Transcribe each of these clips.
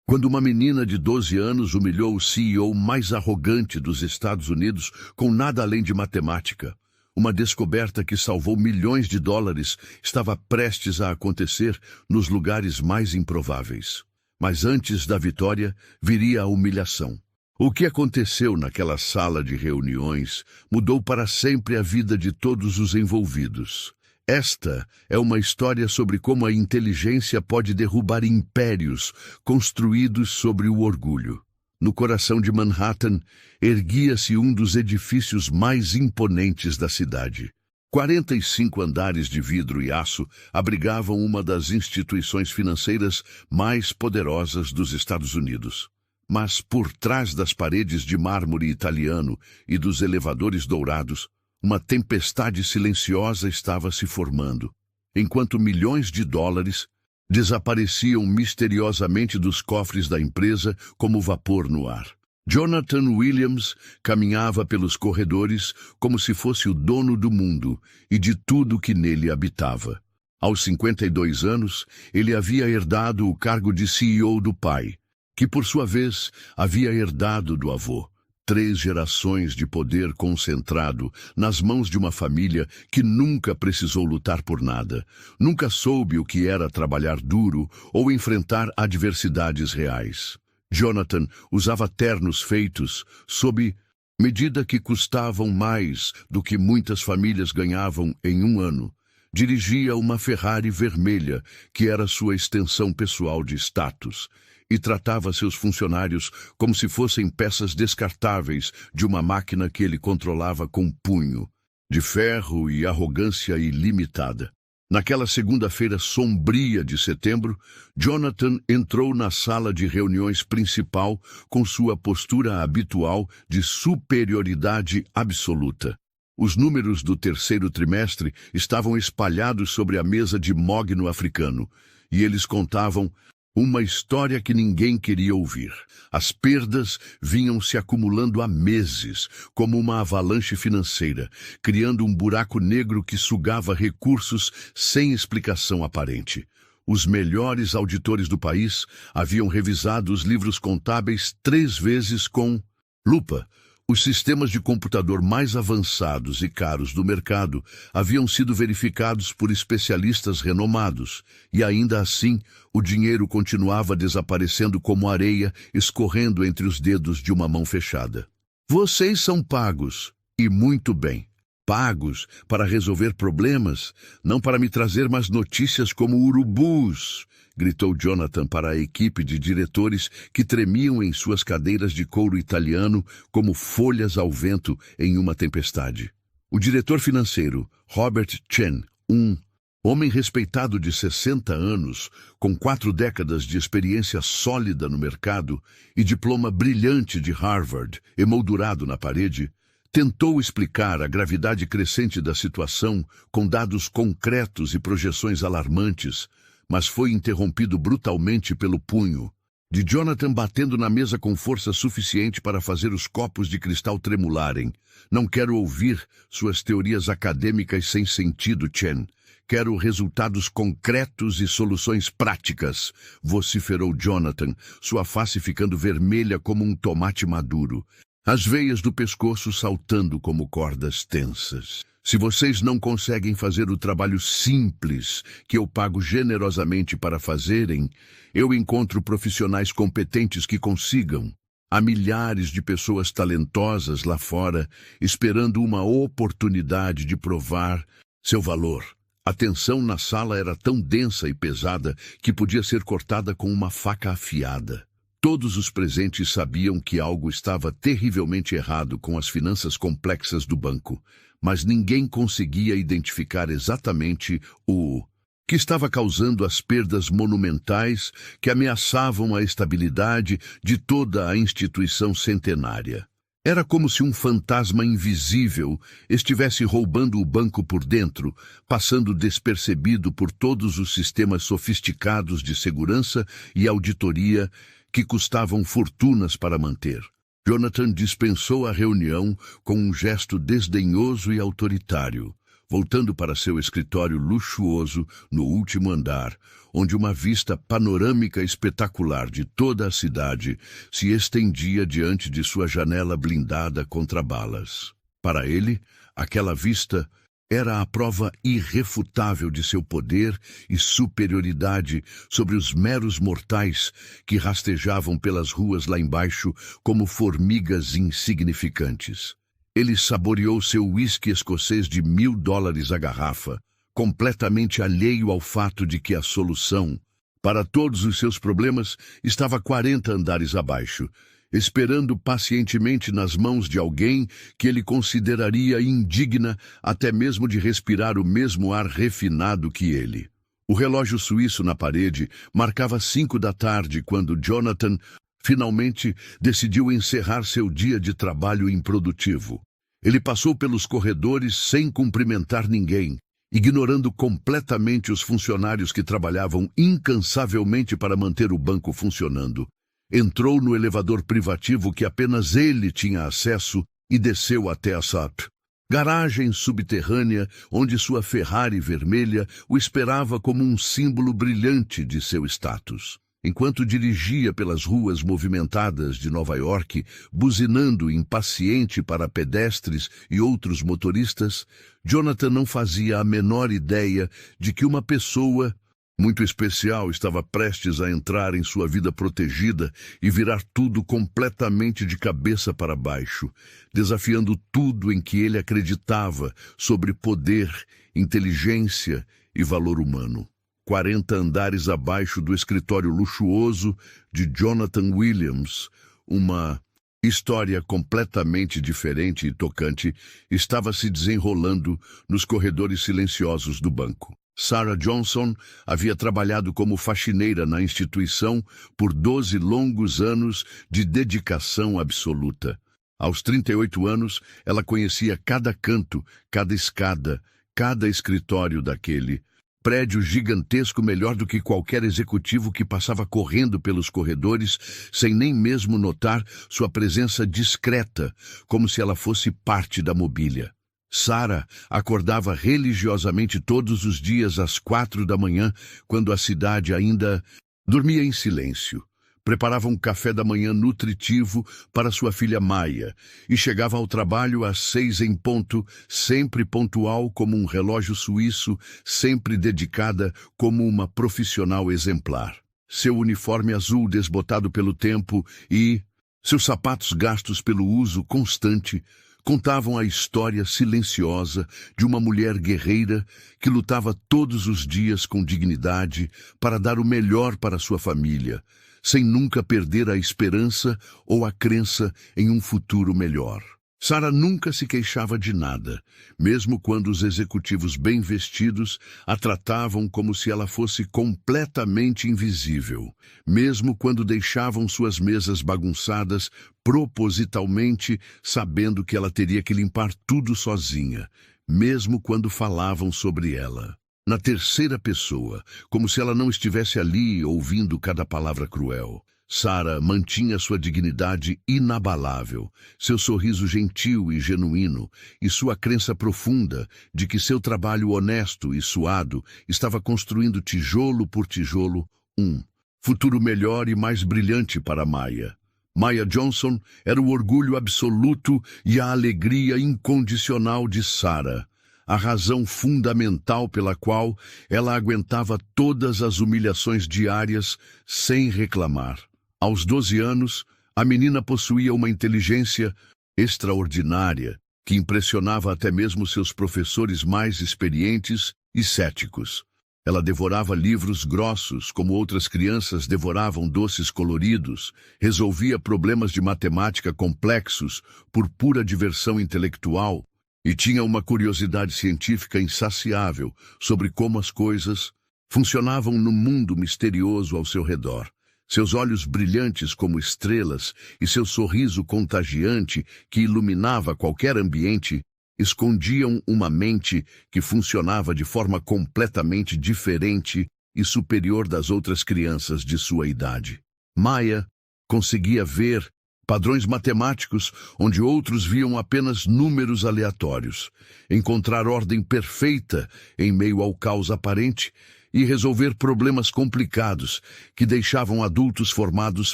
Quando uma menina de 12 anos humilhou o CEO mais arrogante dos Estados Unidos com nada além de matemática, uma descoberta que salvou milhões de dólares estava prestes a acontecer nos lugares mais improváveis. Mas antes da vitória, viria a humilhação. O que aconteceu naquela sala de reuniões mudou para sempre a vida de todos os envolvidos. Esta é uma história sobre como a inteligência pode derrubar impérios construídos sobre o orgulho. No coração de Manhattan, erguia-se um dos edifícios mais imponentes da cidade. 45 andares de vidro e aço abrigavam uma das instituições financeiras mais poderosas dos Estados Unidos. Mas por trás das paredes de mármore italiano e dos elevadores dourados, uma tempestade silenciosa estava se formando, enquanto milhões de dólares desapareciam misteriosamente dos cofres da empresa como vapor no ar. Jonathan Williams caminhava pelos corredores como se fosse o dono do mundo e de tudo que nele habitava. Aos 52 anos, ele havia herdado o cargo de CEO do pai, que por sua vez havia herdado do avô. 3 gerações de poder concentrado nas mãos de uma família que nunca precisou lutar por nada, nunca soube o que era trabalhar duro ou enfrentar adversidades reais. Jonathan usava ternos feitos sob medida que custavam mais do que muitas famílias ganhavam em um ano. Dirigia uma Ferrari vermelha, que era sua extensão pessoal de status, e tratava seus funcionários como se fossem peças descartáveis de uma máquina que ele controlava com punho, de ferro e arrogância ilimitada. Naquela segunda-feira sombria de setembro, Jonathan entrou na sala de reuniões principal com sua postura habitual de superioridade absoluta. Os números do terceiro trimestre estavam espalhados sobre a mesa de mogno africano, e eles contavam uma história que ninguém queria ouvir. As perdas vinham se acumulando há meses, como uma avalanche financeira, criando um buraco negro que sugava recursos sem explicação aparente. Os melhores auditores do país haviam revisado os livros contábeis 3 vezes com lupa. Os sistemas de computador mais avançados e caros do mercado haviam sido verificados por especialistas renomados, e ainda assim o dinheiro continuava desaparecendo como areia escorrendo entre os dedos de uma mão fechada. Vocês são pagos, e muito bem. Pagos para resolver problemas, não para me trazer mais notícias como urubus, gritou Jonathan para a equipe de diretores que tremiam em suas cadeiras de couro italiano como folhas ao vento em uma tempestade. O diretor financeiro, Robert Chen, um homem respeitado de 60 anos, com 4 décadas de experiência sólida no mercado e diploma brilhante de Harvard emoldurado na parede, tentou explicar a gravidade crescente da situação com dados concretos e projeções alarmantes, mas foi interrompido brutalmente pelo punho de Jonathan batendo na mesa com força suficiente para fazer os copos de cristal tremularem. Não quero ouvir suas teorias acadêmicas sem sentido, Chen. Quero resultados concretos e soluções práticas, vociferou Jonathan, sua face ficando vermelha como um tomate maduro, as veias do pescoço saltando como cordas tensas. Se vocês não conseguem fazer o trabalho simples que eu pago generosamente para fazerem, eu encontro profissionais competentes que consigam. Há milhares de pessoas talentosas lá fora esperando uma oportunidade de provar seu valor. A tensão na sala era tão densa e pesada que podia ser cortada com uma faca afiada. Todos os presentes sabiam que algo estava terrivelmente errado com as finanças complexas do banco, mas ninguém conseguia identificar exatamente o que estava causando as perdas monumentais que ameaçavam a estabilidade de toda a instituição centenária. Era como se um fantasma invisível estivesse roubando o banco por dentro, passando despercebido por todos os sistemas sofisticados de segurança e auditoria que custavam fortunas para manter. Jonathan dispensou a reunião com um gesto desdenhoso e autoritário. voltando para seu escritório luxuoso no último andar, onde uma vista panorâmica espetacular de toda a cidade se estendia diante de sua janela blindada contra balas. Para ele, aquela vista era a prova irrefutável de seu poder e superioridade sobre os meros mortais que rastejavam pelas ruas lá embaixo como formigas insignificantes. Ele saboreou seu uísque escocês de $1000 a garrafa, completamente alheio ao fato de que a solução para todos os seus problemas estava 40 andares abaixo, esperando pacientemente nas mãos de alguém que ele consideraria indigna até mesmo de respirar o mesmo ar refinado que ele. O relógio suíço na parede marcava 5 da tarde quando Jonathan finalmente decidiu encerrar seu dia de trabalho improdutivo. Ele passou pelos corredores sem cumprimentar ninguém, ignorando completamente os funcionários que trabalhavam incansavelmente para manter o banco funcionando. Entrou no elevador privativo que apenas ele tinha acesso e desceu até a SAP, garagem subterrânea onde sua Ferrari vermelha o esperava como um símbolo brilhante de seu status. Enquanto dirigia pelas ruas movimentadas de Nova York, buzinando impaciente para pedestres e outros motoristas, Jonathan não fazia a menor ideia de que uma pessoa muito especial estava prestes a entrar em sua vida protegida e virar tudo completamente de cabeça para baixo, desafiando tudo em que ele acreditava sobre poder, inteligência e valor humano. 40 andares abaixo do escritório luxuoso de Jonathan Williams, uma história completamente diferente e tocante estava se desenrolando nos corredores silenciosos do banco. Sarah Johnson havia trabalhado como faxineira na instituição por 12 longos anos de dedicação absoluta. Aos 38 anos, ela conhecia cada canto, cada escada, cada escritório daquele prédio gigantesco melhor do que qualquer executivo que passava correndo pelos corredores sem nem mesmo notar sua presença discreta, como se ela fosse parte da mobília. Sarah acordava religiosamente todos os dias às 4 da manhã, quando a cidade ainda dormia em silêncio. Preparava um café da manhã nutritivo para sua filha Maya e chegava ao trabalho às 6 em ponto, sempre pontual como um relógio suíço, sempre dedicada como uma profissional exemplar. Seu uniforme azul desbotado pelo tempo e seus sapatos gastos pelo uso constante contavam a história silenciosa de uma mulher guerreira que lutava todos os dias com dignidade para dar o melhor para sua família, sem nunca perder a esperança ou a crença em um futuro melhor. Sarah nunca se queixava de nada, mesmo quando os executivos bem vestidos a tratavam como se ela fosse completamente invisível, mesmo quando deixavam suas mesas bagunçadas propositalmente, sabendo que ela teria que limpar tudo sozinha, mesmo quando falavam sobre ela na terceira pessoa, como se ela não estivesse ali ouvindo cada palavra cruel. Sarah mantinha sua dignidade inabalável, seu sorriso gentil e genuíno, e sua crença profunda de que seu trabalho honesto e suado estava construindo tijolo por tijolo um futuro melhor e mais brilhante para Maya. Maya Johnson era o orgulho absoluto e a alegria incondicional de Sarah, a razão fundamental pela qual ela aguentava todas as humilhações diárias sem reclamar. Aos 12 anos, a menina possuía uma inteligência extraordinária que impressionava até mesmo seus professores mais experientes e céticos. Ela devorava livros grossos, como outras crianças devoravam doces coloridos, resolvia problemas de matemática complexos por pura diversão intelectual e tinha uma curiosidade científica insaciável sobre como as coisas funcionavam no mundo misterioso ao seu redor. Seus olhos brilhantes como estrelas e seu sorriso contagiante que iluminava qualquer ambiente escondiam uma mente que funcionava de forma completamente diferente e superior das outras crianças de sua idade. Maya conseguia ver Padrões matemáticos onde outros viam apenas números aleatórios. Encontrar ordem perfeita em meio ao caos aparente e resolver problemas complicados que deixavam adultos formados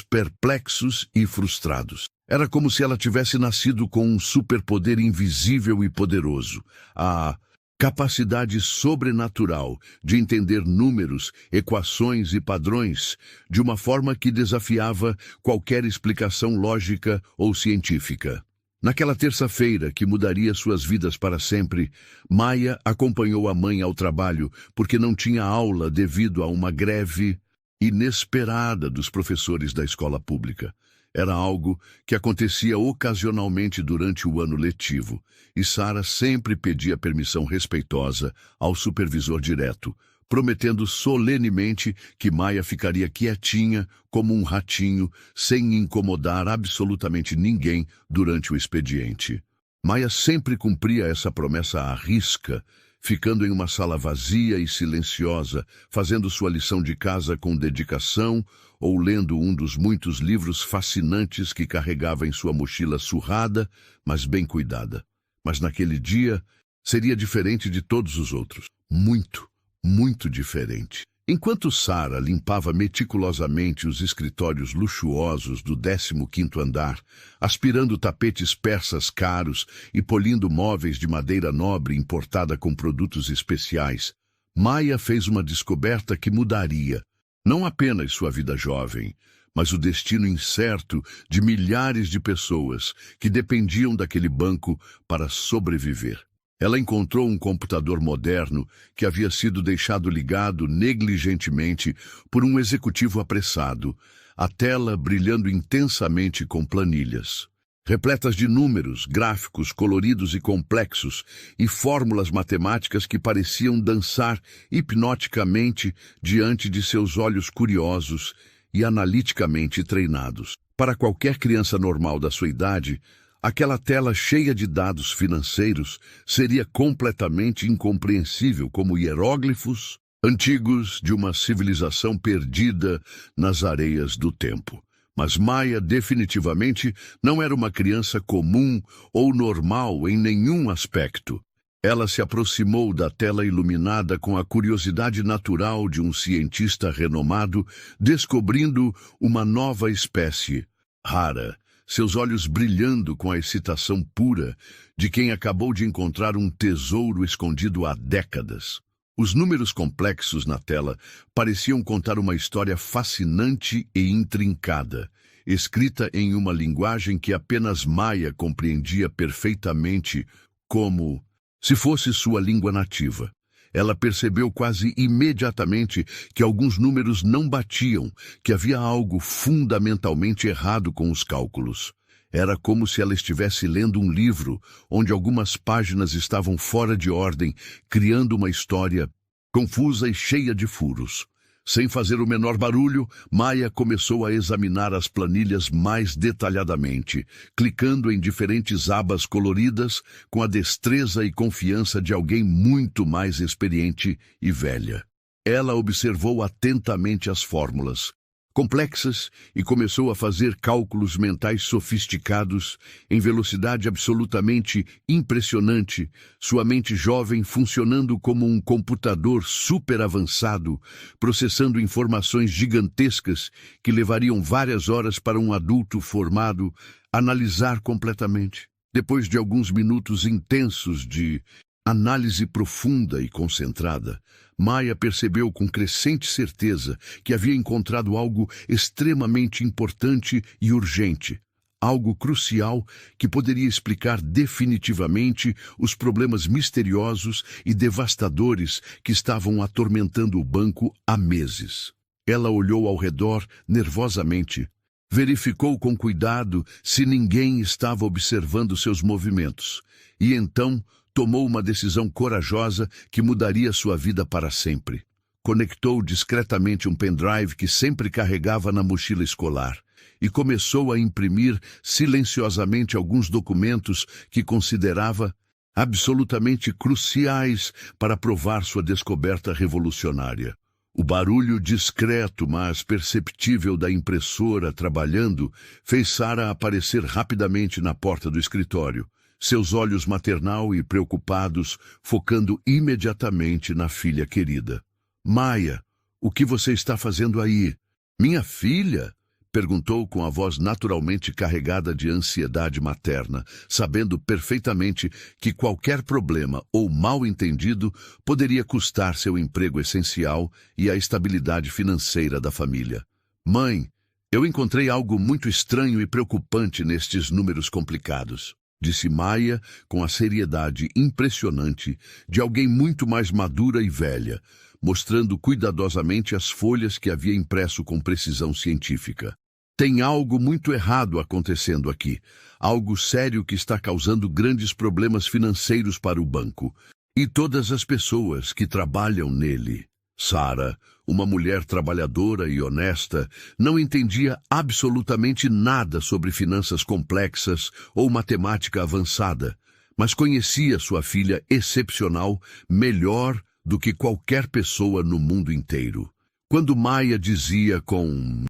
perplexos e frustrados. Era como se ela tivesse nascido com um superpoder invisível e poderoso, a capacidade sobrenatural de entender números, equações e padrões de uma forma que desafiava qualquer explicação lógica ou científica. Naquela terça-feira que mudaria suas vidas para sempre, Maya acompanhou a mãe ao trabalho porque não tinha aula devido a uma greve inesperada dos professores da escola pública. Era algo que acontecia ocasionalmente durante o ano letivo, e Sarah sempre pedia permissão respeitosa ao supervisor direto, prometendo solenemente que Maya ficaria quietinha como um ratinho, sem incomodar absolutamente ninguém durante o expediente. Maya sempre cumpria essa promessa à risca, ficando em uma sala vazia e silenciosa, fazendo sua lição de casa com dedicação ou lendo um dos muitos livros fascinantes que carregava em sua mochila surrada, mas bem cuidada. Mas naquele dia seria diferente de todos os outros. Muito diferente. Enquanto Sarah limpava meticulosamente os escritórios luxuosos do 15º andar, aspirando tapetes persas caros e polindo móveis de madeira nobre importada com produtos especiais, Maya fez uma descoberta que mudaria não apenas sua vida jovem, mas o destino incerto de milhares de pessoas que dependiam daquele banco para sobreviver. Ela encontrou um computador moderno que havia sido deixado ligado negligentemente por um executivo apressado, a tela brilhando intensamente com planilhas, repletas de números, gráficos coloridos e complexos e fórmulas matemáticas que pareciam dançar hipnoticamente diante de seus olhos curiosos e analiticamente treinados. Para qualquer criança normal da sua idade, aquela tela cheia de dados financeiros seria completamente incompreensível como hieróglifos antigos de uma civilização perdida nas areias do tempo. Mas Maya definitivamente não era uma criança comum ou normal em nenhum aspecto. Ela se aproximou da tela iluminada com a curiosidade natural de um cientista renomado, descobrindo uma nova espécie, rara, seus olhos brilhando com a excitação pura de quem acabou de encontrar um tesouro escondido há décadas. Os números complexos na tela pareciam contar uma história fascinante e intrincada, escrita em uma linguagem que apenas Maya compreendia perfeitamente como se fosse sua língua nativa. Ela percebeu quase imediatamente que alguns números não batiam, que havia algo fundamentalmente errado com os cálculos. Era como se ela estivesse lendo um livro, onde algumas páginas estavam fora de ordem, criando uma história confusa e cheia de furos. Sem fazer o menor barulho, Maya começou a examinar as planilhas mais detalhadamente, clicando em diferentes abas coloridas com a destreza e confiança de alguém muito mais experiente e velha. Ela observou atentamente as fórmulas complexas e começou a fazer cálculos mentais sofisticados em velocidade absolutamente impressionante, sua mente jovem funcionando como um computador super avançado, processando informações gigantescas que levariam várias horas para um adulto formado analisar completamente. Depois de alguns minutos intensos de análise profunda e concentrada, Maya percebeu com crescente certeza que havia encontrado algo extremamente importante e urgente, algo crucial que poderia explicar definitivamente os problemas misteriosos e devastadores que estavam atormentando o banco há meses. Ela olhou ao redor nervosamente, verificou com cuidado se ninguém estava observando seus movimentos, e então tomou uma decisão corajosa que mudaria sua vida para sempre. Conectou discretamente um pendrive que sempre carregava na mochila escolar e começou a imprimir silenciosamente alguns documentos que considerava absolutamente cruciais para provar sua descoberta revolucionária. O barulho discreto, mas perceptível da impressora trabalhando fez Sarah aparecer rapidamente na porta do escritório, seus olhos maternal e preocupados focando imediatamente na filha querida. Maya, o que você está fazendo aí? Minha filha? Perguntou com a voz naturalmente carregada de ansiedade materna, sabendo perfeitamente que qualquer problema ou mal-entendido poderia custar seu emprego essencial e a estabilidade financeira da família. Mãe, eu encontrei algo muito estranho e preocupante nestes números complicados, disse Maya com a seriedade impressionante de alguém muito mais madura e velha, mostrando cuidadosamente as folhas que havia impresso com precisão científica. Tem algo muito errado acontecendo aqui, algo sério que está causando grandes problemas financeiros para o banco e todas as pessoas que trabalham nele. Sarah, uma mulher trabalhadora e honesta, não entendia absolutamente nada sobre finanças complexas ou matemática avançada, mas conhecia sua filha excepcional melhor do que qualquer pessoa no mundo inteiro. Quando Maya dizia com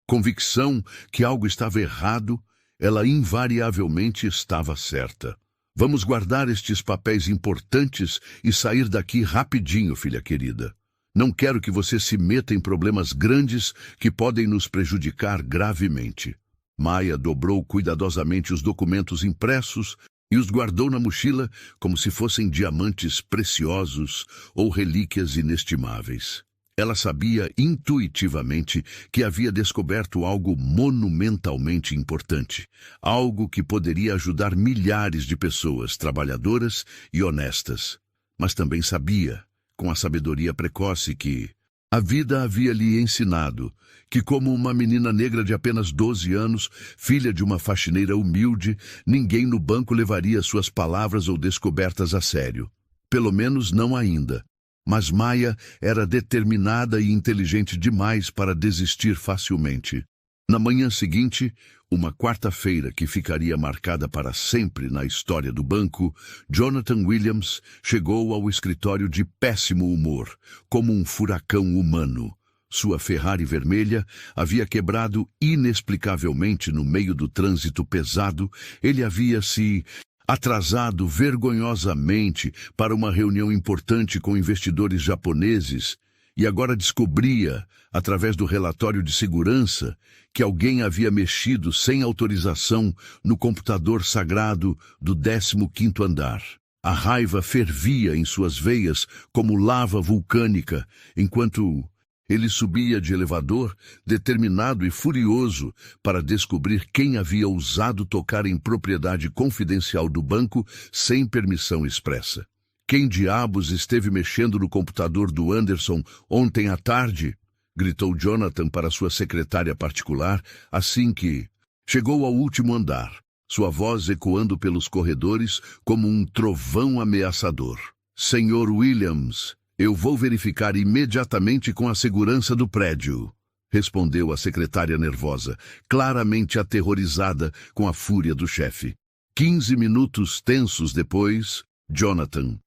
convicção que algo estava errado, ela invariavelmente estava certa. Vamos guardar estes papéis importantes e sair daqui rapidinho, filha querida. Não quero que você se meta em problemas grandes que podem nos prejudicar gravemente. Maya dobrou cuidadosamente os documentos impressos e os guardou na mochila como se fossem diamantes preciosos ou relíquias inestimáveis. Ela sabia intuitivamente que havia descoberto algo monumentalmente importante, algo que poderia ajudar milhares de pessoas trabalhadoras e honestas. Mas também sabia, com a sabedoria precoce, que a vida havia lhe ensinado que, como uma menina negra de apenas 12 anos, filha de uma faxineira humilde, ninguém no banco levaria suas palavras ou descobertas a sério. Pelo menos não ainda. Mas Maya era determinada e inteligente demais para desistir facilmente. Na manhã seguinte, uma quarta-feira que ficaria marcada para sempre na história do banco, Jonathan Williams chegou ao escritório de péssimo humor, como um furacão humano. Sua Ferrari vermelha havia quebrado inexplicavelmente no meio do trânsito pesado. Ele havia se atrasado vergonhosamente para uma reunião importante com investidores japoneses e agora descobria, através do relatório de segurança, que alguém havia mexido sem autorização no computador sagrado do 15º andar. A raiva fervia em suas veias como lava vulcânica, enquanto ele subia de elevador, determinado e furioso para descobrir quem havia ousado tocar em propriedade confidencial do banco sem permissão expressa. Quem diabos esteve mexendo no computador do Anderson ontem à tarde? Gritou Jonathan para sua secretária particular assim que chegou ao último andar, sua voz ecoando pelos corredores como um trovão ameaçador. Senhor Williams, eu vou verificar imediatamente com a segurança do prédio, respondeu a secretária nervosa, claramente aterrorizada com a fúria do chefe. 15 minutos tensos depois, Jonathan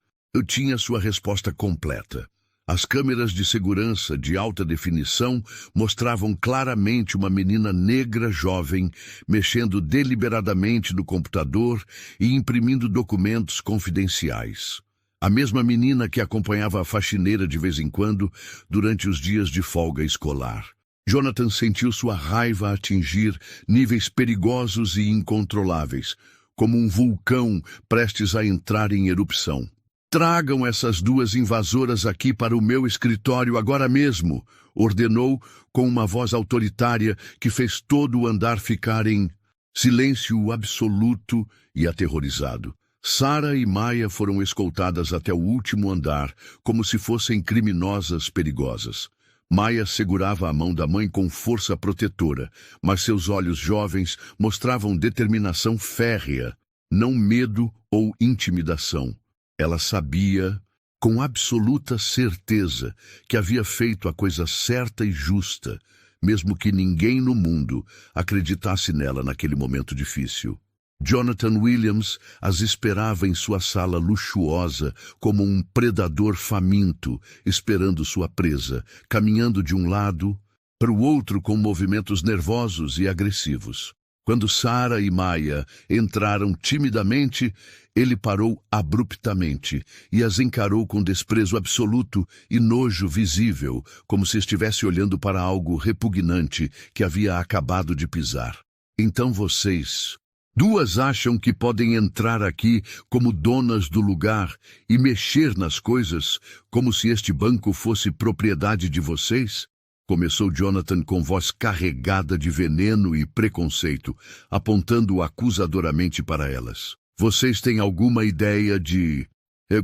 tinha sua resposta completa. As câmeras de segurança de alta definição mostravam claramente uma menina negra jovem mexendo deliberadamente no computador e imprimindo documentos confidenciais. A mesma menina que acompanhava a faxineira de vez em quando durante os dias de folga escolar. Jonathan sentiu sua raiva atingir níveis perigosos e incontroláveis, como um vulcão prestes a entrar em erupção. Tragam essas duas invasoras aqui para o meu escritório agora mesmo, ordenou com uma voz autoritária que fez todo o andar ficar em silêncio absoluto e aterrorizado. Sarah e Maya foram escoltadas até o último andar, como se fossem criminosas perigosas. Maya segurava a mão da mãe com força protetora, mas seus olhos jovens mostravam determinação férrea, não medo ou intimidação. Ela sabia, com absoluta certeza, que havia feito a coisa certa e justa, mesmo que ninguém no mundo acreditasse nela naquele momento difícil. Jonathan Williams as esperava em sua sala luxuosa como um predador faminto, esperando sua presa, caminhando de um lado para o outro com movimentos nervosos e agressivos. Quando Sarah e Maya entraram timidamente, ele parou abruptamente e as encarou com desprezo absoluto e nojo visível, como se estivesse olhando para algo repugnante que havia acabado de pisar. Então vocês duas acham que podem entrar aqui como donas do lugar e mexer nas coisas como se este banco fosse propriedade de vocês? Começou Jonathan com voz carregada de veneno e preconceito, apontando acusadoramente para elas. Vocês têm alguma ideia de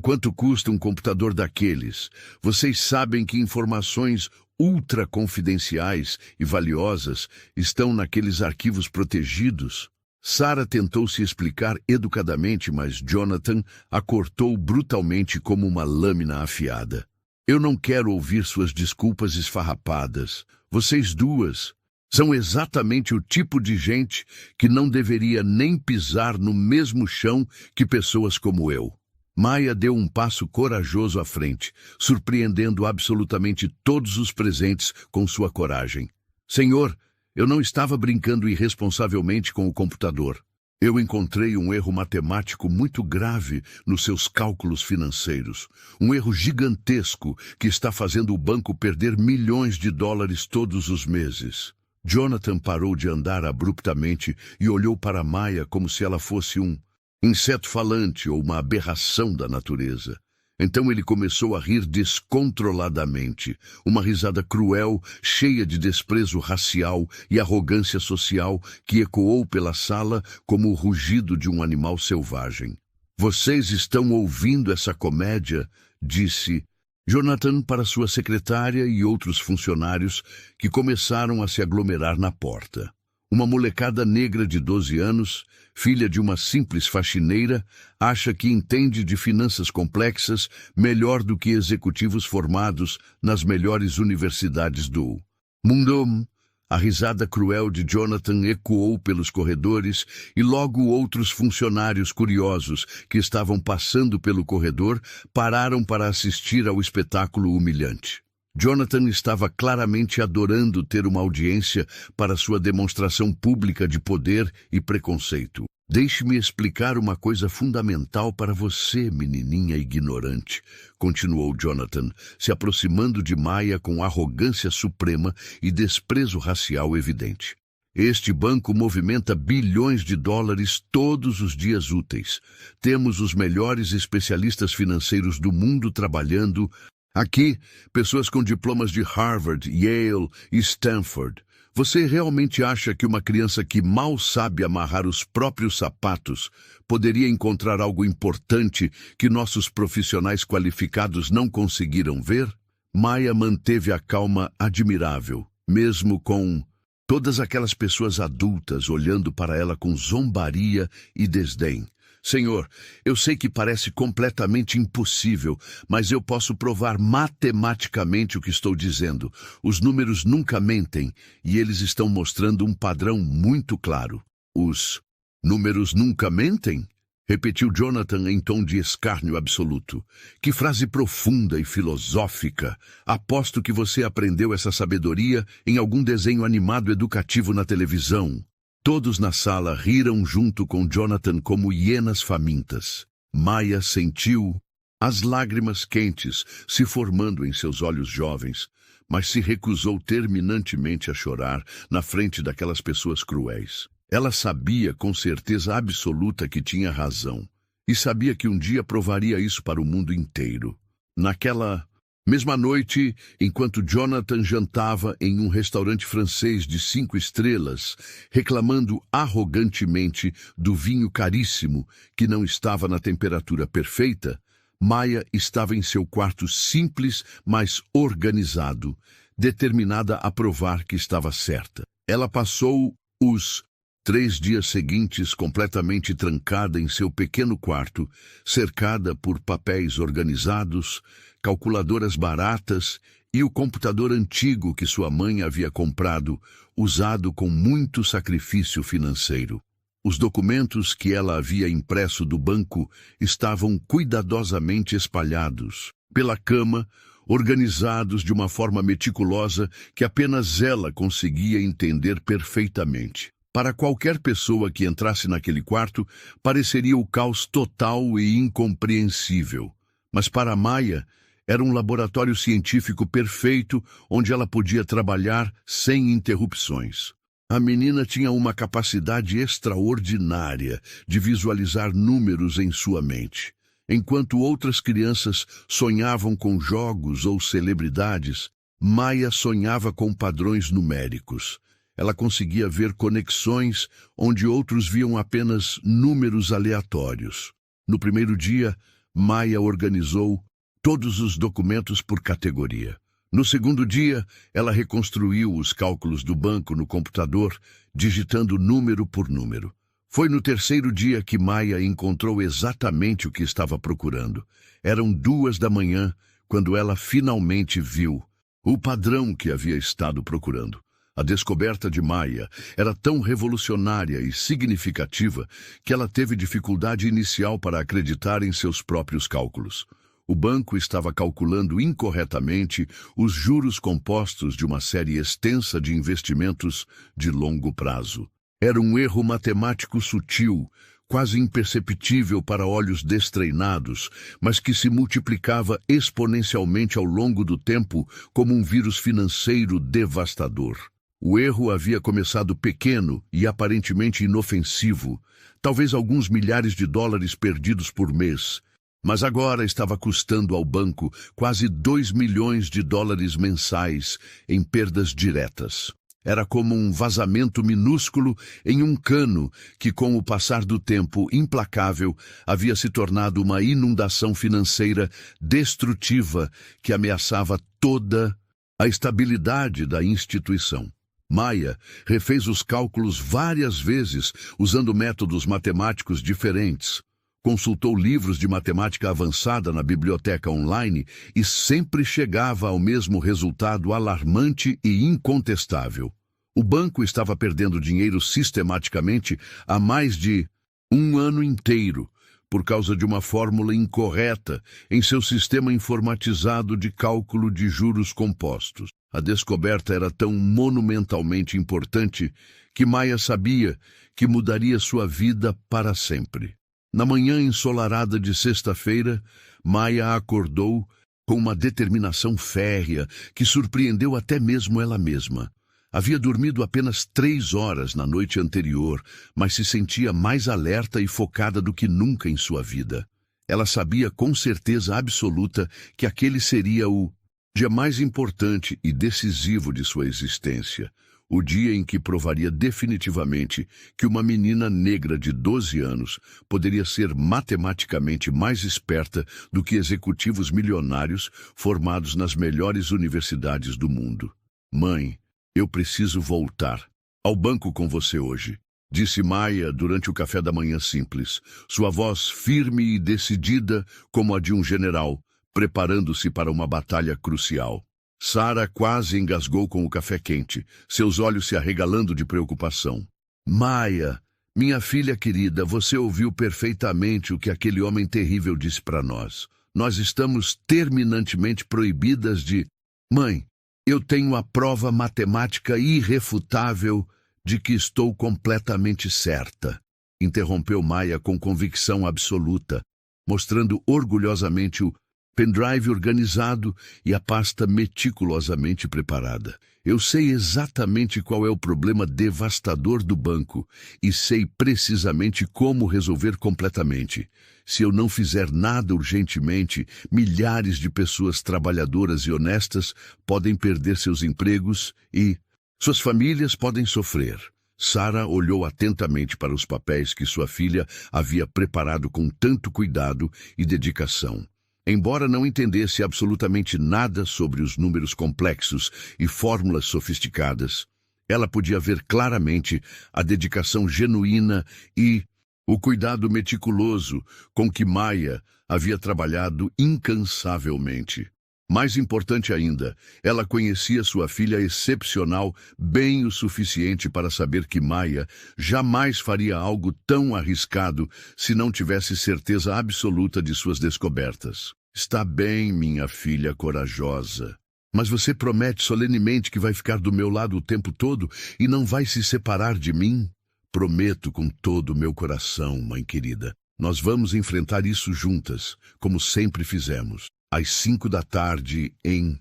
quanto custa um computador daqueles? Vocês sabem que informações ultra confidenciais e valiosas estão naqueles arquivos protegidos? Sarah tentou se explicar educadamente, mas Jonathan a cortou brutalmente como uma lâmina afiada. Eu não quero ouvir suas desculpas esfarrapadas. Vocês duas são exatamente o tipo de gente que não deveria nem pisar no mesmo chão que pessoas como eu. Maya deu um passo corajoso à frente, surpreendendo absolutamente todos os presentes com sua coragem. Senhor, eu não estava brincando irresponsavelmente com o computador. Eu encontrei um erro matemático muito grave nos seus cálculos financeiros. Um erro gigantesco que está fazendo o banco perder milhões de dólares todos os meses. Jonathan parou de andar abruptamente e olhou para Maya como se ela fosse um inseto falante ou uma aberração da natureza. Então ele começou a rir descontroladamente, uma risada cruel, cheia de desprezo racial e arrogância social que ecoou pela sala como o rugido de um animal selvagem. Vocês estão ouvindo essa comédia? Disse Jonathan para sua secretária e outros funcionários que começaram a se aglomerar na porta. Uma molecada negra de 12 anos, filha de uma simples faxineira, acha que entende de finanças complexas melhor do que executivos formados nas melhores universidades do mundo. A risada cruel de Jonathan ecoou pelos corredores e logo outros funcionários curiosos que estavam passando pelo corredor pararam para assistir ao espetáculo humilhante. Jonathan estava claramente adorando ter uma audiência para sua demonstração pública de poder e preconceito. Deixe-me explicar uma coisa fundamental para você, menininha ignorante, continuou Jonathan, se aproximando de Maya com arrogância suprema e desprezo racial evidente. Este banco movimenta bilhões de dólares todos os dias úteis. Temos os melhores especialistas financeiros do mundo trabalhando aqui, pessoas com diplomas de Harvard, Yale e Stanford. Você realmente acha que uma criança que mal sabe amarrar os próprios sapatos poderia encontrar algo importante que nossos profissionais qualificados não conseguiram ver? Maya manteve a calma admirável, mesmo com todas aquelas pessoas adultas olhando para ela com zombaria e desdém. Senhor, eu sei que parece completamente impossível, mas eu posso provar matematicamente o que estou dizendo. Os números nunca mentem e eles estão mostrando um padrão muito claro. Os números nunca mentem? Repetiu Jonathan em tom de escárnio absoluto. Que frase profunda e filosófica. Aposto que você aprendeu essa sabedoria em algum desenho animado educativo na televisão. Todos na sala riram junto com Jonathan como hienas famintas. Maya sentiu as lágrimas quentes se formando em seus olhos jovens, mas se recusou terminantemente a chorar na frente daquelas pessoas cruéis. Ela sabia com certeza absoluta que tinha razão, e sabia que um dia provaria isso para o mundo inteiro. Naquela mesma noite, enquanto Jonathan jantava em um restaurante francês de 5 estrelas, reclamando arrogantemente do vinho caríssimo que não estava na temperatura perfeita, Maya estava em seu quarto simples, mas organizado, determinada a provar que estava certa. Ela passou os 3 dias seguintes completamente trancada em seu pequeno quarto, cercada por papéis organizados, calculadoras baratas e o computador antigo que sua mãe havia comprado, usado com muito sacrifício financeiro. Os documentos que ela havia impresso do banco estavam cuidadosamente espalhados pela cama, organizados de uma forma meticulosa que apenas ela conseguia entender perfeitamente. Para qualquer pessoa que entrasse naquele quarto, pareceria o caos total e incompreensível. Mas para Maya, era um laboratório científico perfeito onde ela podia trabalhar sem interrupções. A menina tinha uma capacidade extraordinária de visualizar números em sua mente. Enquanto outras crianças sonhavam com jogos ou celebridades, Maya sonhava com padrões numéricos. Ela conseguia ver conexões onde outros viam apenas números aleatórios. No primeiro dia, Maya organizou todos os documentos por categoria. No segundo dia, ela reconstruiu os cálculos do banco no computador, digitando número por número. Foi no terceiro dia que Maya encontrou exatamente o que estava procurando. Eram 2 da manhã, quando ela finalmente viu o padrão que havia estado procurando. A descoberta de Maya era tão revolucionária e significativa que ela teve dificuldade inicial para acreditar em seus próprios cálculos. O banco estava calculando incorretamente os juros compostos de uma série extensa de investimentos de longo prazo. Era um erro matemático sutil, quase imperceptível para olhos destreinados, mas que se multiplicava exponencialmente ao longo do tempo como um vírus financeiro devastador. O erro havia começado pequeno e aparentemente inofensivo, talvez alguns milhares de dólares perdidos por mês, mas agora estava custando ao banco quase 2 milhões de dólares mensais em perdas diretas. Era como um vazamento minúsculo em um cano que, com o passar do tempo implacável, havia se tornado uma inundação financeira destrutiva que ameaçava toda a estabilidade da instituição. Maya refez os cálculos várias vezes usando métodos matemáticos diferentes. Consultou livros de matemática avançada na biblioteca online e sempre chegava ao mesmo resultado alarmante e incontestável. O banco estava perdendo dinheiro sistematicamente há mais de 1 ano inteiro, por causa de uma fórmula incorreta em seu sistema informatizado de cálculo de juros compostos. A descoberta era tão monumentalmente importante que Maya sabia que mudaria sua vida para sempre. Na manhã ensolarada de sexta-feira, Maya acordou com uma determinação férrea que surpreendeu até mesmo ela mesma. Havia dormido apenas 3 horas na noite anterior, mas se sentia mais alerta e focada do que nunca em sua vida. Ela sabia com certeza absoluta que aquele seria o dia mais importante e decisivo de sua existência. O dia em que provaria definitivamente que uma menina negra de 12 anos poderia ser matematicamente mais esperta do que executivos milionários formados nas melhores universidades do mundo. Mãe, eu preciso voltar ao banco com você hoje, disse Maya durante o café da manhã simples, sua voz firme e decidida como a de um general, preparando-se para uma batalha crucial. Sarah quase engasgou com o café quente, seus olhos se arregalando de preocupação. Maya, minha filha querida, você ouviu perfeitamente o que aquele homem terrível disse para nós. Nós estamos terminantemente proibidas de... Mãe, eu tenho a prova matemática irrefutável de que estou completamente certa, interrompeu Maya com convicção absoluta, mostrando orgulhosamente o pendrive organizado e a pasta meticulosamente preparada. Eu sei exatamente qual é o problema devastador do banco e sei precisamente como resolver completamente. Se eu não fizer nada urgentemente, milhares de pessoas trabalhadoras e honestas podem perder seus empregos e suas famílias podem sofrer. Sarah olhou atentamente para os papéis que sua filha havia preparado com tanto cuidado e dedicação. Embora não entendesse absolutamente nada sobre os números complexos e fórmulas sofisticadas, ela podia ver claramente a dedicação genuína e o cuidado meticuloso com que Maya havia trabalhado incansavelmente. Mais importante ainda, ela conhecia sua filha excepcional bem o suficiente para saber que Maya jamais faria algo tão arriscado se não tivesse certeza absoluta de suas descobertas. Está bem, minha filha corajosa. Mas você promete solenemente que vai ficar do meu lado o tempo todo e não vai se separar de mim? Prometo com todo o meu coração, mãe querida. Nós vamos enfrentar isso juntas, como sempre fizemos. Às 5 da tarde, em...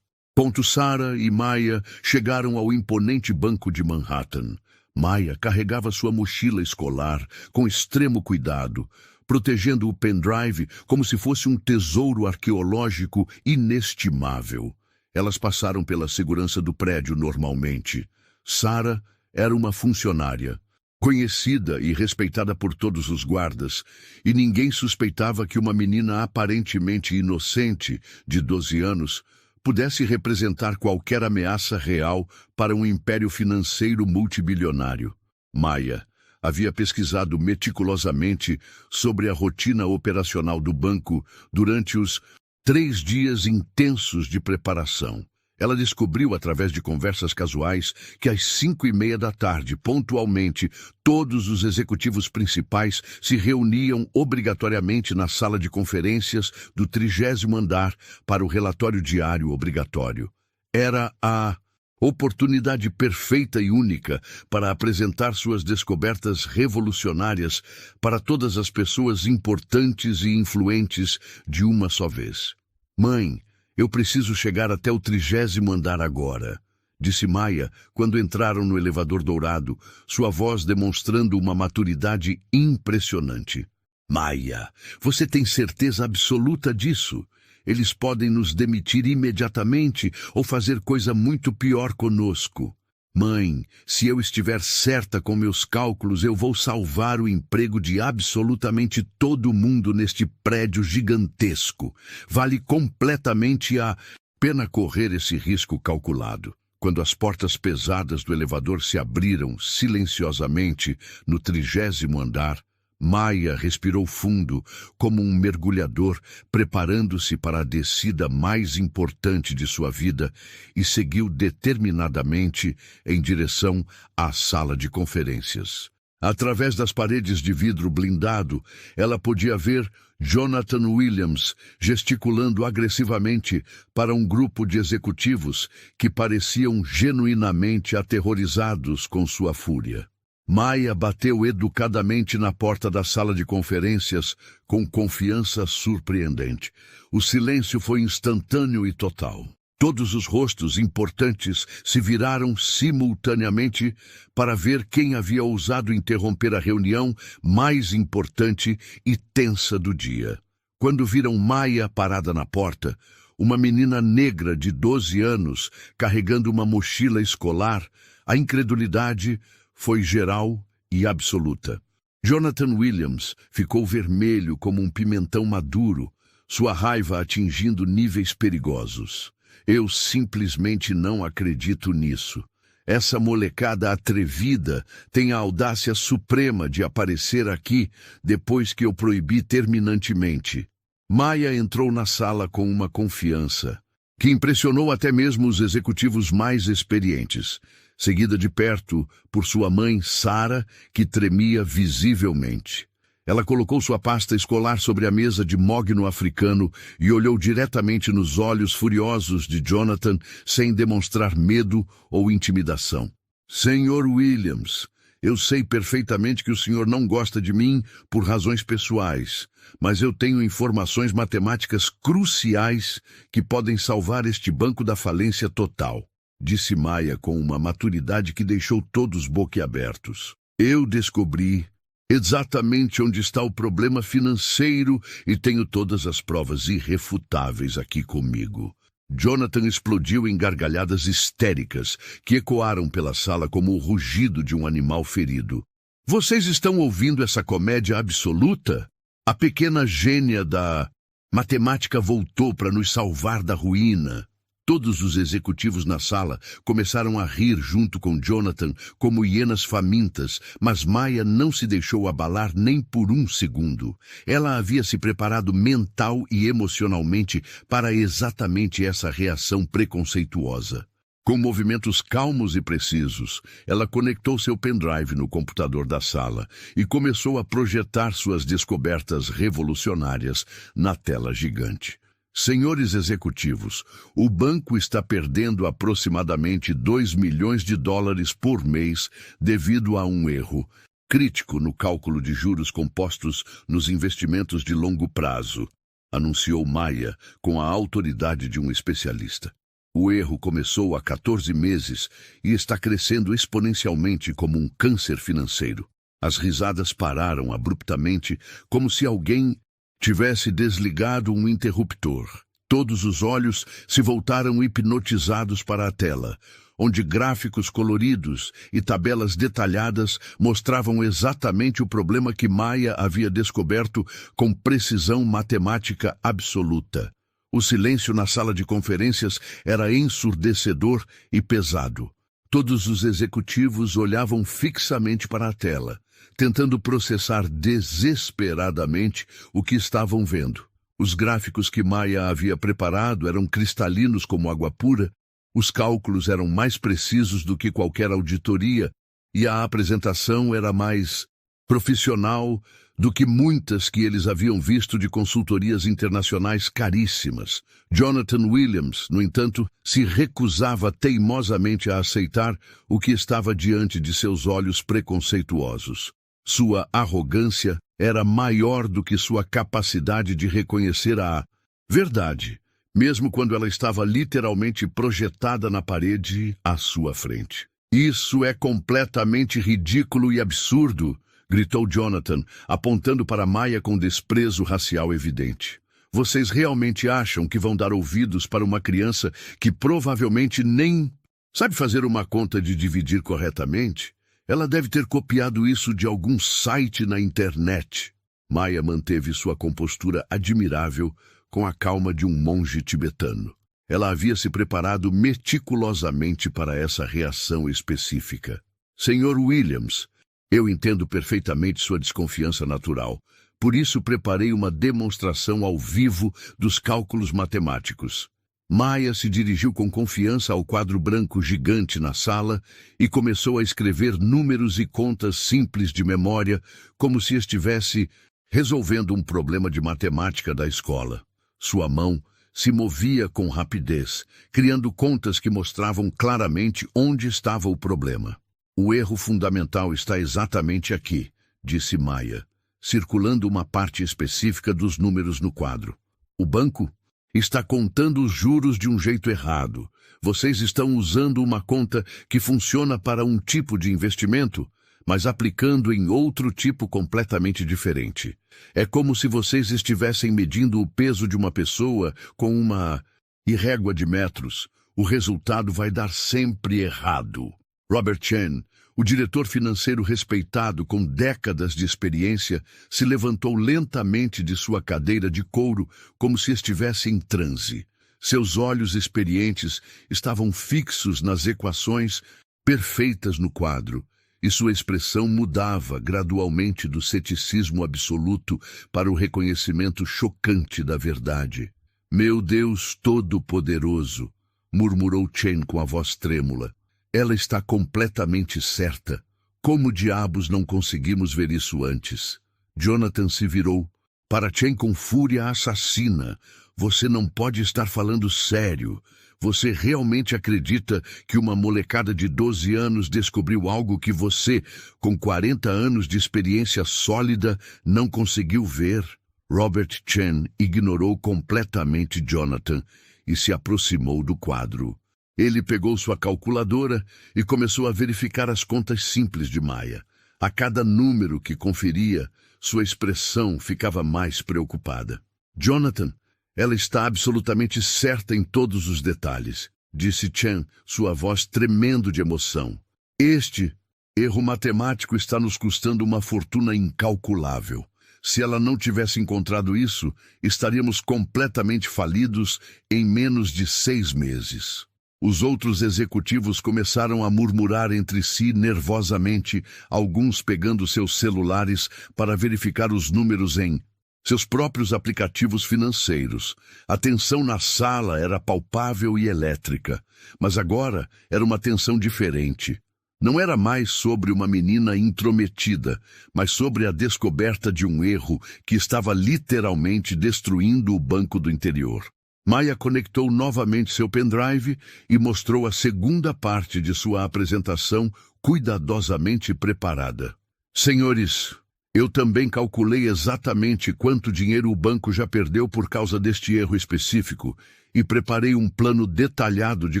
Sarah e Maya chegaram ao imponente banco de Manhattan. Maya carregava sua mochila escolar com extremo cuidado, protegendo o pendrive como se fosse um tesouro arqueológico inestimável. Elas passaram pela segurança do prédio normalmente. Sarah era uma funcionária, conhecida e respeitada por todos os guardas, e ninguém suspeitava que uma menina aparentemente inocente, de 12 anos, pudesse representar qualquer ameaça real para um império financeiro multibilionário. Maya havia pesquisado meticulosamente sobre a rotina operacional do banco durante os 3 dias intensos de preparação. Ela descobriu, através de conversas casuais, que às 5:30 da tarde, pontualmente, todos os executivos principais se reuniam obrigatoriamente na sala de conferências do 30º andar para o relatório diário obrigatório. Era a oportunidade perfeita e única para apresentar suas descobertas revolucionárias para todas as pessoas importantes e influentes de uma só vez. Mãe, eu preciso chegar até o 30º andar agora, disse Maya quando entraram no elevador dourado, sua voz demonstrando uma maturidade impressionante. Maya, você tem certeza absoluta disso? Eles podem nos demitir imediatamente ou fazer coisa muito pior conosco. Mãe, se eu estiver certa com meus cálculos, eu vou salvar o emprego de absolutamente todo mundo neste prédio gigantesco. Vale completamente a pena correr esse risco calculado. Quando as portas pesadas do elevador se abriram silenciosamente no 30º andar, Maya respirou fundo, como um mergulhador, preparando-se para a descida mais importante de sua vida, e seguiu determinadamente em direção à sala de conferências. Através das paredes de vidro blindado, ela podia ver Jonathan Williams gesticulando agressivamente para um grupo de executivos que pareciam genuinamente aterrorizados com sua fúria. Maya bateu educadamente na porta da sala de conferências com confiança surpreendente. O silêncio foi instantâneo e total. Todos os rostos importantes se viraram simultaneamente para ver quem havia ousado interromper a reunião mais importante e tensa do dia. Quando viram Maya parada na porta, uma menina negra de 12 anos carregando uma mochila escolar, a incredulidade foi geral e absoluta. Jonathan Williams ficou vermelho como um pimentão maduro, sua raiva atingindo níveis perigosos. Eu simplesmente não acredito nisso. Essa molecada atrevida tem a audácia suprema de aparecer aqui depois que eu proibi terminantemente. Maya entrou na sala com uma confiança que impressionou até mesmo os executivos mais experientes, seguida de perto por sua mãe, Sarah, que tremia visivelmente. Ela colocou sua pasta escolar sobre a mesa de mogno africano e olhou diretamente nos olhos furiosos de Jonathan sem demonstrar medo ou intimidação. Senhor Williams, eu sei perfeitamente que o senhor não gosta de mim por razões pessoais, mas eu tenho informações matemáticas cruciais que podem salvar este banco da falência total, disse Maya com uma maturidade que deixou todos boquiabertos. Eu descobri exatamente onde está o problema financeiro e tenho todas as provas irrefutáveis aqui comigo. Jonathan explodiu em gargalhadas histéricas que ecoaram pela sala como o rugido de um animal ferido. Vocês estão ouvindo essa comédia absoluta? A pequena gênia da matemática voltou para nos salvar da ruína. Todos os executivos na sala começaram a rir junto com Jonathan como hienas famintas, mas Maya não se deixou abalar nem por um segundo. Ela havia se preparado mental e emocionalmente para exatamente essa reação preconceituosa. Com movimentos calmos e precisos, ela conectou seu pendrive no computador da sala e começou a projetar suas descobertas revolucionárias na tela gigante. Senhores executivos, o banco está perdendo aproximadamente 2 milhões de dólares por mês devido a um erro crítico no cálculo de juros compostos nos investimentos de longo prazo, anunciou Maya com a autoridade de um especialista. O erro começou há 14 meses e está crescendo exponencialmente como um câncer financeiro. As risadas pararam abruptamente, como se alguém tivesse desligado um interruptor. Todos os olhos se voltaram hipnotizados para a tela, onde gráficos coloridos e tabelas detalhadas mostravam exatamente o problema que Maya havia descoberto com precisão matemática absoluta. O silêncio na sala de conferências era ensurdecedor e pesado. Todos os executivos olhavam fixamente para a tela, tentando processar desesperadamente o que estavam vendo. Os gráficos que Maya havia preparado eram cristalinos como água pura, os cálculos eram mais precisos do que qualquer auditoria e a apresentação era mais profissional do que muitas que eles haviam visto de consultorias internacionais caríssimas. Jonathan Williams, no entanto, se recusava teimosamente a aceitar o que estava diante de seus olhos preconceituosos. Sua arrogância era maior do que sua capacidade de reconhecer a verdade, mesmo quando ela estava literalmente projetada na parede à sua frente. Isso é completamente ridículo e absurdo, gritou Jonathan, apontando para Maya com desprezo racial evidente. Vocês realmente acham que vão dar ouvidos para uma criança que provavelmente nem sabe fazer uma conta de dividir corretamente? Ela deve ter copiado isso de algum site na internet. Maya manteve sua compostura admirável com a calma de um monge tibetano. Ela havia se preparado meticulosamente para essa reação específica. Senhor Williams, eu entendo perfeitamente sua desconfiança natural. Por isso preparei uma demonstração ao vivo dos cálculos matemáticos. Maya se dirigiu com confiança ao quadro branco gigante na sala e começou a escrever números e contas simples de memória, como se estivesse resolvendo um problema de matemática da escola. Sua mão se movia com rapidez, criando contas que mostravam claramente onde estava o problema. O erro fundamental está exatamente aqui, disse Maya, circulando uma parte específica dos números no quadro. O banco está contando os juros de um jeito errado. Vocês estão usando uma conta que funciona para um tipo de investimento, mas aplicando em outro tipo completamente diferente. É como se vocês estivessem medindo o peso de uma pessoa com uma régua de metros. O resultado vai dar sempre errado. Robert Chen, o diretor financeiro respeitado com décadas de experiência, se levantou lentamente de sua cadeira de couro como se estivesse em transe. Seus olhos experientes estavam fixos nas equações perfeitas no quadro, e sua expressão mudava gradualmente do ceticismo absoluto para o reconhecimento chocante da verdade. Meu Deus Todo-Poderoso, murmurou Chen com a voz trêmula. Ela está completamente certa. Como diabos não conseguimos ver isso antes? Jonathan se virou para Chen com fúria assassina. Você não pode estar falando sério. Você realmente acredita que uma molecada de 12 anos descobriu algo que você, com 40 anos de experiência sólida, não conseguiu ver? Robert Chen ignorou completamente Jonathan e se aproximou do quadro. Ele pegou sua calculadora e começou a verificar as contas simples de Maya. A cada número que conferia, sua expressão ficava mais preocupada. Jonathan, ela está absolutamente certa em todos os detalhes, disse Chen, sua voz tremendo de emoção. Este erro matemático está nos custando uma fortuna incalculável. Se ela não tivesse encontrado isso, estaríamos completamente falidos em menos de 6 meses. Os outros executivos começaram a murmurar entre si nervosamente, alguns pegando seus celulares para verificar os números em seus próprios aplicativos financeiros. A tensão na sala era palpável e elétrica, mas agora era uma tensão diferente. Não era mais sobre uma menina intrometida, mas sobre a descoberta de um erro que estava literalmente destruindo o banco do interior. Maya conectou novamente seu pendrive e mostrou a segunda parte de sua apresentação cuidadosamente preparada. Senhores, eu também calculei exatamente quanto dinheiro o banco já perdeu por causa deste erro específico e preparei um plano detalhado de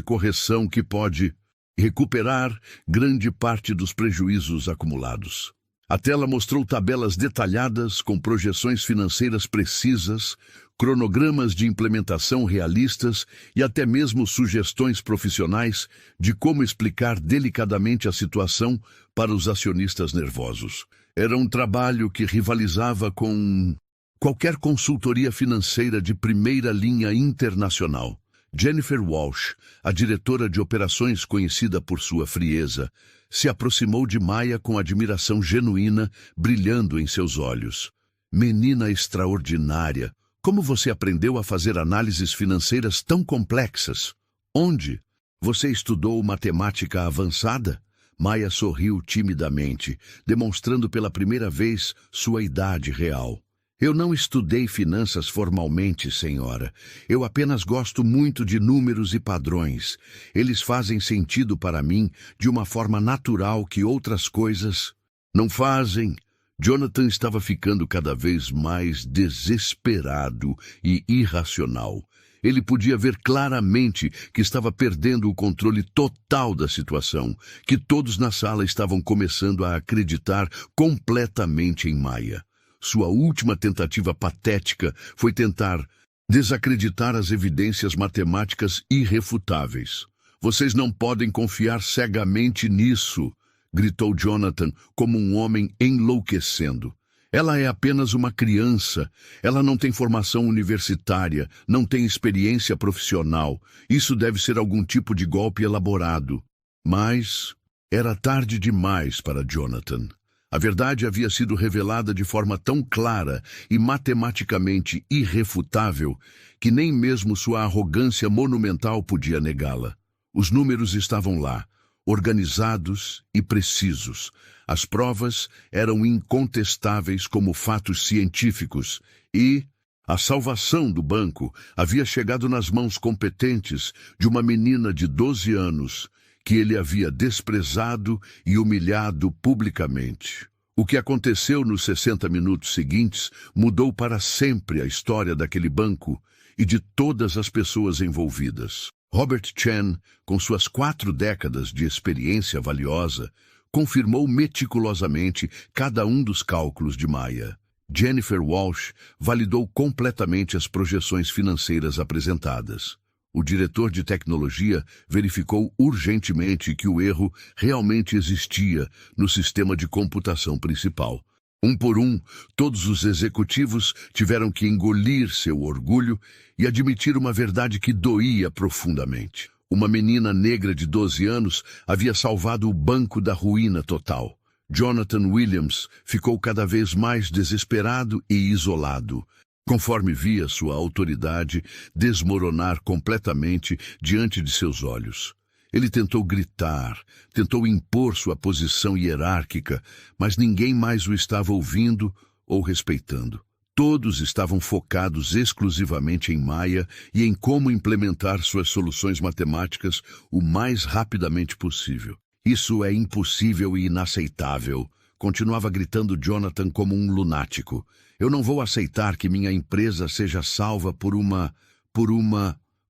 correção que pode recuperar grande parte dos prejuízos acumulados. A tela mostrou tabelas detalhadas com projeções financeiras precisas, cronogramas de implementação realistas e até mesmo sugestões profissionais de como explicar delicadamente a situação para os acionistas nervosos. Era um trabalho que rivalizava com qualquer consultoria financeira de primeira linha internacional. Jennifer Walsh, a diretora de operações conhecida por sua frieza, se aproximou de Maya com admiração genuína, brilhando em seus olhos. Menina extraordinária, como você aprendeu a fazer análises financeiras tão complexas? Onde? Você estudou matemática avançada? Maya sorriu timidamente, demonstrando pela primeira vez sua idade real. Eu não estudei finanças formalmente, senhora. Eu apenas gosto muito de números e padrões. Eles fazem sentido para mim de uma forma natural que outras coisas não fazem. Jonathan estava ficando cada vez mais desesperado e irracional. Ele podia ver claramente que estava perdendo o controle total da situação, que todos na sala estavam começando a acreditar completamente em Maya. Sua última tentativa patética foi tentar desacreditar as evidências matemáticas irrefutáveis. Vocês não podem confiar cegamente nisso, gritou Jonathan como um homem enlouquecendo. Ela é apenas uma criança. Ela não tem formação universitária, não tem experiência profissional. Isso deve ser algum tipo de golpe elaborado. Mas era tarde demais para Jonathan. A verdade havia sido revelada de forma tão clara e matematicamente irrefutável que nem mesmo sua arrogância monumental podia negá-la. Os números estavam lá, organizados e precisos. As provas eram incontestáveis como fatos científicos e a salvação do banco havia chegado nas mãos competentes de uma menina de 12 anos que ele havia desprezado e humilhado publicamente. O que aconteceu nos 60 minutos seguintes mudou para sempre a história daquele banco e de todas as pessoas envolvidas. Robert Chen, com suas 4 décadas de experiência valiosa, confirmou meticulosamente cada um dos cálculos de Maya. Jennifer Walsh validou completamente as projeções financeiras apresentadas. O diretor de tecnologia verificou urgentemente que o erro realmente existia no sistema de computação principal. Um por um, todos os executivos tiveram que engolir seu orgulho e admitir uma verdade que doía profundamente. Uma menina negra de 12 anos havia salvado o banco da ruína total. Jonathan Williams ficou cada vez mais desesperado e isolado, conforme via sua autoridade desmoronar completamente diante de seus olhos. Ele tentou gritar, tentou impor sua posição hierárquica, mas ninguém mais o estava ouvindo ou respeitando. Todos estavam focados exclusivamente em Maya e em como implementar suas soluções matemáticas o mais rapidamente possível. Isso é impossível e inaceitável, continuava gritando Jonathan como um lunático. Eu não vou aceitar que minha empresa seja salva por uma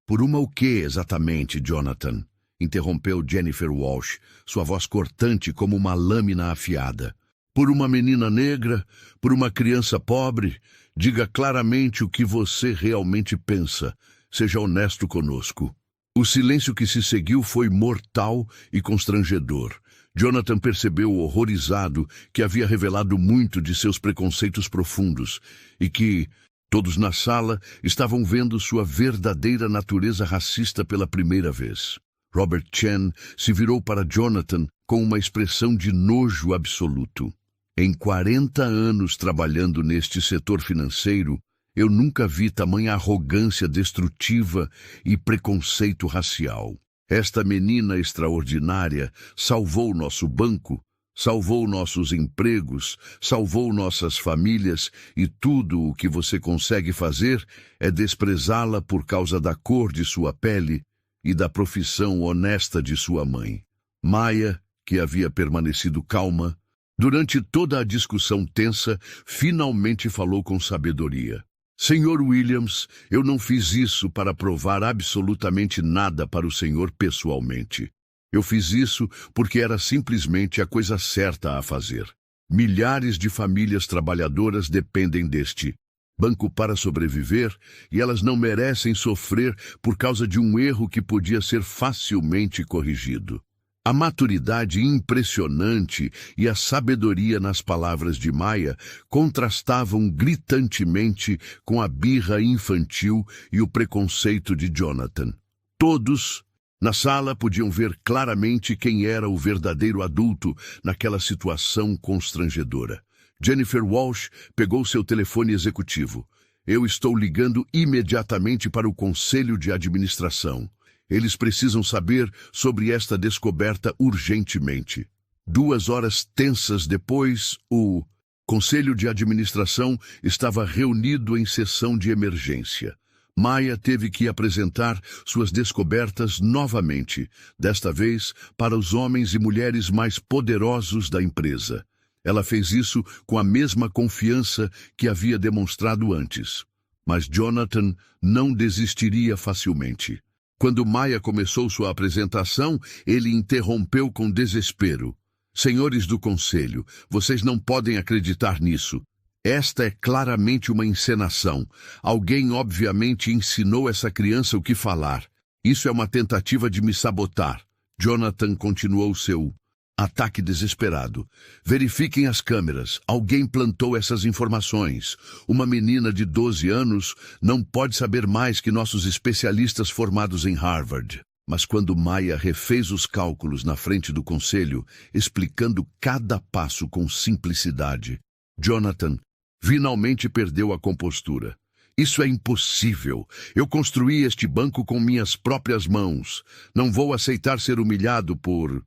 o quê exatamente, Jonathan? Interrompeu Jennifer Walsh, sua voz cortante como uma lâmina afiada. Por uma menina negra? Por uma criança pobre? Diga claramente o que você realmente pensa. Seja honesto conosco. O silêncio que se seguiu foi mortal e constrangedor. Jonathan percebeu horrorizado que havia revelado muito de seus preconceitos profundos e que todos na sala estavam vendo sua verdadeira natureza racista pela primeira vez. Robert Chen se virou para Jonathan com uma expressão de nojo absoluto. Em 40 anos trabalhando neste setor financeiro, eu nunca vi tamanha arrogância destrutiva e preconceito racial. Esta menina extraordinária salvou nosso banco, salvou nossos empregos, salvou nossas famílias e tudo o que você consegue fazer é desprezá-la por causa da cor de sua pele e da profissão honesta de sua mãe. Maya, que havia permanecido calma, durante toda a discussão tensa, finalmente falou com sabedoria. Senhor Williams, eu não fiz isso para provar absolutamente nada para o senhor pessoalmente. Eu fiz isso porque era simplesmente a coisa certa a fazer. Milhares de famílias trabalhadoras dependem deste banco para sobreviver e elas não merecem sofrer por causa de um erro que podia ser facilmente corrigido. A maturidade impressionante e a sabedoria nas palavras de Maya contrastavam gritantemente com a birra infantil e o preconceito de Jonathan. Todos na sala podiam ver claramente quem era o verdadeiro adulto naquela situação constrangedora. Jennifer Walsh pegou seu telefone executivo. Eu estou ligando imediatamente para o Conselho de Administração. Eles precisam saber sobre esta descoberta urgentemente. 2 horas tensas depois, o Conselho de Administração estava reunido em sessão de emergência. Maya teve que apresentar suas descobertas novamente, desta vez para os homens e mulheres mais poderosos da empresa. Ela fez isso com a mesma confiança que havia demonstrado antes. Mas Jonathan não desistiria facilmente. Quando Maya começou sua apresentação, ele interrompeu com desespero. Senhores do conselho, vocês não podem acreditar nisso. Esta é claramente uma encenação. Alguém obviamente ensinou essa criança o que falar. Isso é uma tentativa de me sabotar. Jonathan continuou seu ataque desesperado. Verifiquem as câmeras. Alguém plantou essas informações. Uma menina de 12 anos não pode saber mais que nossos especialistas formados em Harvard. Mas quando Maya refez os cálculos na frente do conselho, explicando cada passo com simplicidade, Jonathan finalmente perdeu a compostura. Isso é impossível. Eu construí este banco com minhas próprias mãos. Não vou aceitar ser humilhado por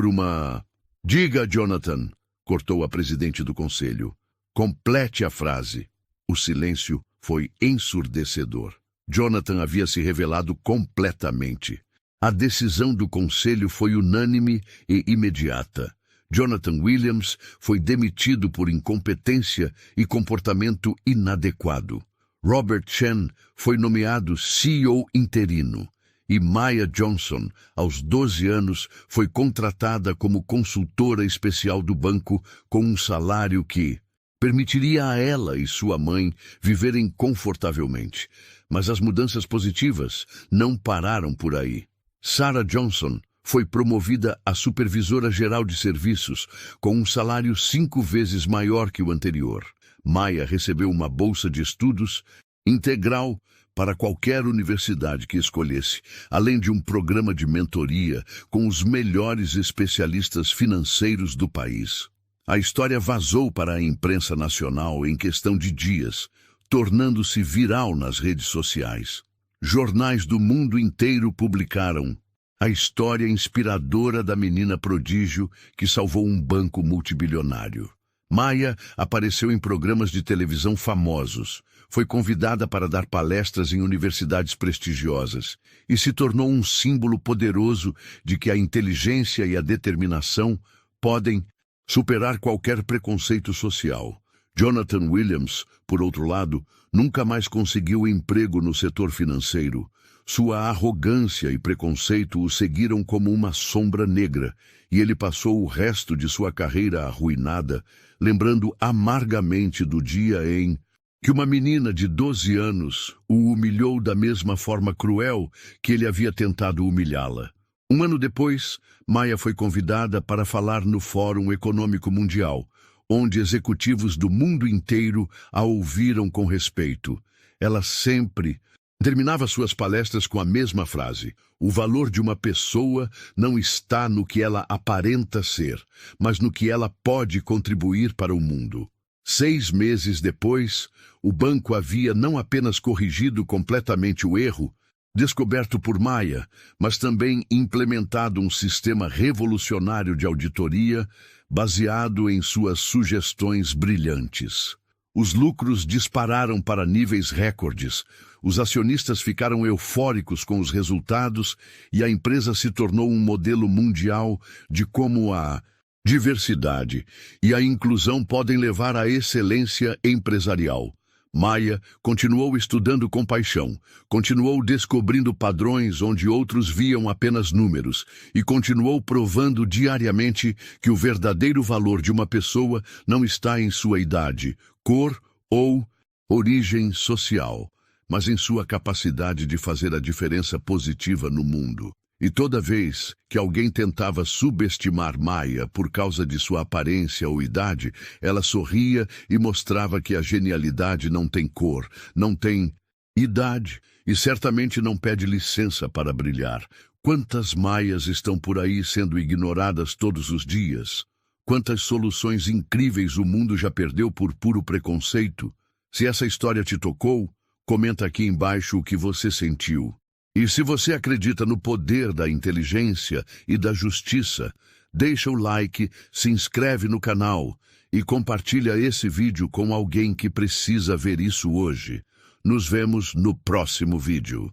uma... Diga, Jonathan, cortou a presidente do conselho. Complete a frase. O silêncio foi ensurdecedor. Jonathan havia se revelado completamente. A decisão do conselho foi unânime e imediata. Jonathan Williams foi demitido por incompetência e comportamento inadequado. Robert Chen foi nomeado CEO interino. E Maya Johnson, aos 12 anos, foi contratada como consultora especial do banco com um salário que permitiria a ela e sua mãe viverem confortavelmente. Mas as mudanças positivas não pararam por aí. Sarah Johnson foi promovida a supervisora geral de serviços com um salário 5 vezes maior que o anterior. Maya recebeu uma bolsa de estudos integral para qualquer universidade que escolhesse, além de um programa de mentoria com os melhores especialistas financeiros do país. A história vazou para a imprensa nacional em questão de dias, tornando-se viral nas redes sociais. Jornais do mundo inteiro publicaram a história inspiradora da menina prodígio que salvou um banco multibilionário. Maya apareceu em programas de televisão famosos, foi convidada para dar palestras em universidades prestigiosas e se tornou um símbolo poderoso de que a inteligência e a determinação podem superar qualquer preconceito social. Jonathan Williams, por outro lado, nunca mais conseguiu emprego no setor financeiro. Sua arrogância e preconceito o seguiram como uma sombra negra, e ele passou o resto de sua carreira arruinada, lembrando amargamente do dia em que uma menina de 12 anos o humilhou da mesma forma cruel que ele havia tentado humilhá-la. Um ano depois, Maia foi convidada para falar no Fórum Econômico Mundial, onde executivos do mundo inteiro a ouviram com respeito. Ela sempre terminava suas palestras com a mesma frase: o valor de uma pessoa não está no que ela aparenta ser, mas no que ela pode contribuir para o mundo. 6 meses depois, o banco havia não apenas corrigido completamente o erro descoberto por Maia, mas também implementado um sistema revolucionário de auditoria baseado em suas sugestões brilhantes. Os lucros dispararam para níveis recordes, os acionistas ficaram eufóricos com os resultados e a empresa se tornou um modelo mundial de como a diversidade e a inclusão podem levar à excelência empresarial. Maia continuou estudando com paixão, continuou descobrindo padrões onde outros viam apenas números e continuou provando diariamente que o verdadeiro valor de uma pessoa não está em sua idade, cor ou origem social, mas em sua capacidade de fazer a diferença positiva no mundo. E toda vez que alguém tentava subestimar Maia por causa de sua aparência ou idade, ela sorria e mostrava que a genialidade não tem cor, não tem idade e certamente não pede licença para brilhar. Quantas Maias estão por aí sendo ignoradas todos os dias? Quantas soluções incríveis o mundo já perdeu por puro preconceito? Se essa história te tocou, comenta aqui embaixo o que você sentiu. E se você acredita no poder da inteligência e da justiça, deixa o like, se inscreve no canal e compartilha esse vídeo com alguém que precisa ver isso hoje. Nos vemos no próximo vídeo.